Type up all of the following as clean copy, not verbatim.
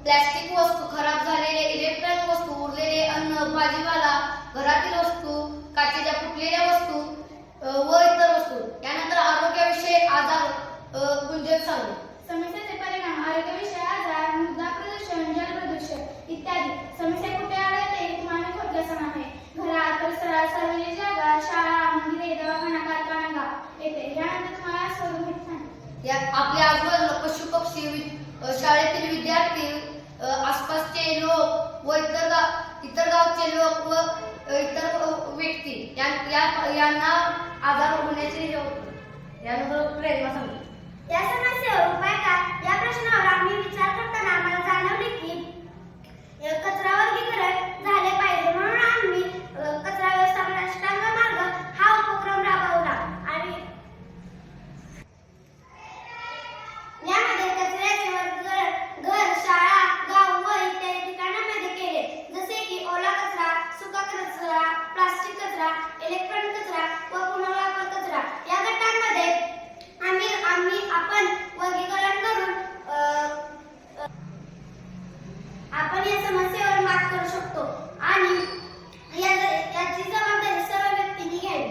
Plastic वस्तू, खराब झालेले इलेक्ट्रॉनिक वस्तू, उरलेले अन्न, भाजीपाला, घरातील वस्तू, काचेच्या फुटलेल्या वस्तू व इतर वस्तू. यानंतर आरोग्याविषयक आजार गुंजन सांगू. समस्येचे परिणाम: आरोग्यविषयक आजार, मृदा प्रदूषण, जल प्रदूषण इत्यादी. समस्या कुठे आढळते? तुम्हाला थोडक्यात आहे. घरात, परिसरात, सार्वजनिक जागा, शाळा, मंदिरे, दवाखाना, कारखाना, गाव येथे. यानंतर तुम्हाला स्वरूप सांगते. आपल्या आजूबाजूला पशु पक्षी, शाळेतील विद्यार्थी, आसपासचे लोक व इतर गावचे लोक व इतर व्यक्ती यांना आजार होण्याचे हे होते. यानंतर प्रेरणा सांगतो. या समस्येवर उपाय काय? या प्रश्नावर आम्ही विचार करताना आम्हाला जाणवले की कचरा वर्गीकरण झाले पाहिजे, म्हणून आम्ही कचरा व्यवस्थापन अष्टांग मार्ग हा उपक्रम राबवला आणि यामध्ये कचऱ्याचे वर्गीकरण घर, शाळा, गाव व इत्यादी ठिकाणांमध्ये केले, जसे की ओला कचरा, सुका कचरा, प्लास्टिक कचरा, इलेक्ट्रॉनिक कचरा व पुनर्वापर कचरा. या गटांमध्ये आपण वर्गीकरण करून आपण या समस्येवर मात करू शकतो आणि याची जबाबदारी सर्व व्यक्तींनी घ्यावी.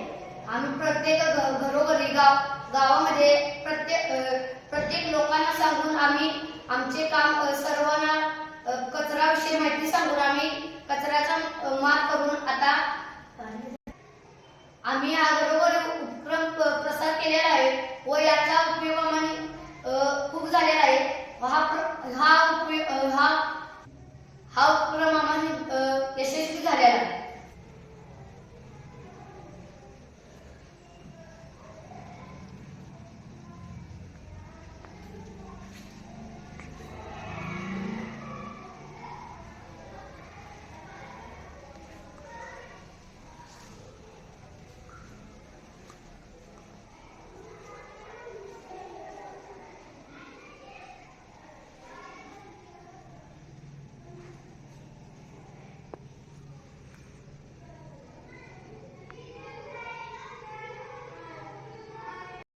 आम्ही प्रत्येक घरोघरी गावामध्ये प्रत्येक लोकांना सांगून आम्ही आमचे काम सर्वांना कचऱ्याविषयी माहिती सांगून आम्ही कचऱ्याचा मात करून आता आम्ही हा घरोघरी उपक्रम प्रसार केलेला आहे व याचा उपयोग आम्हाला खूप झालेला आहे. हा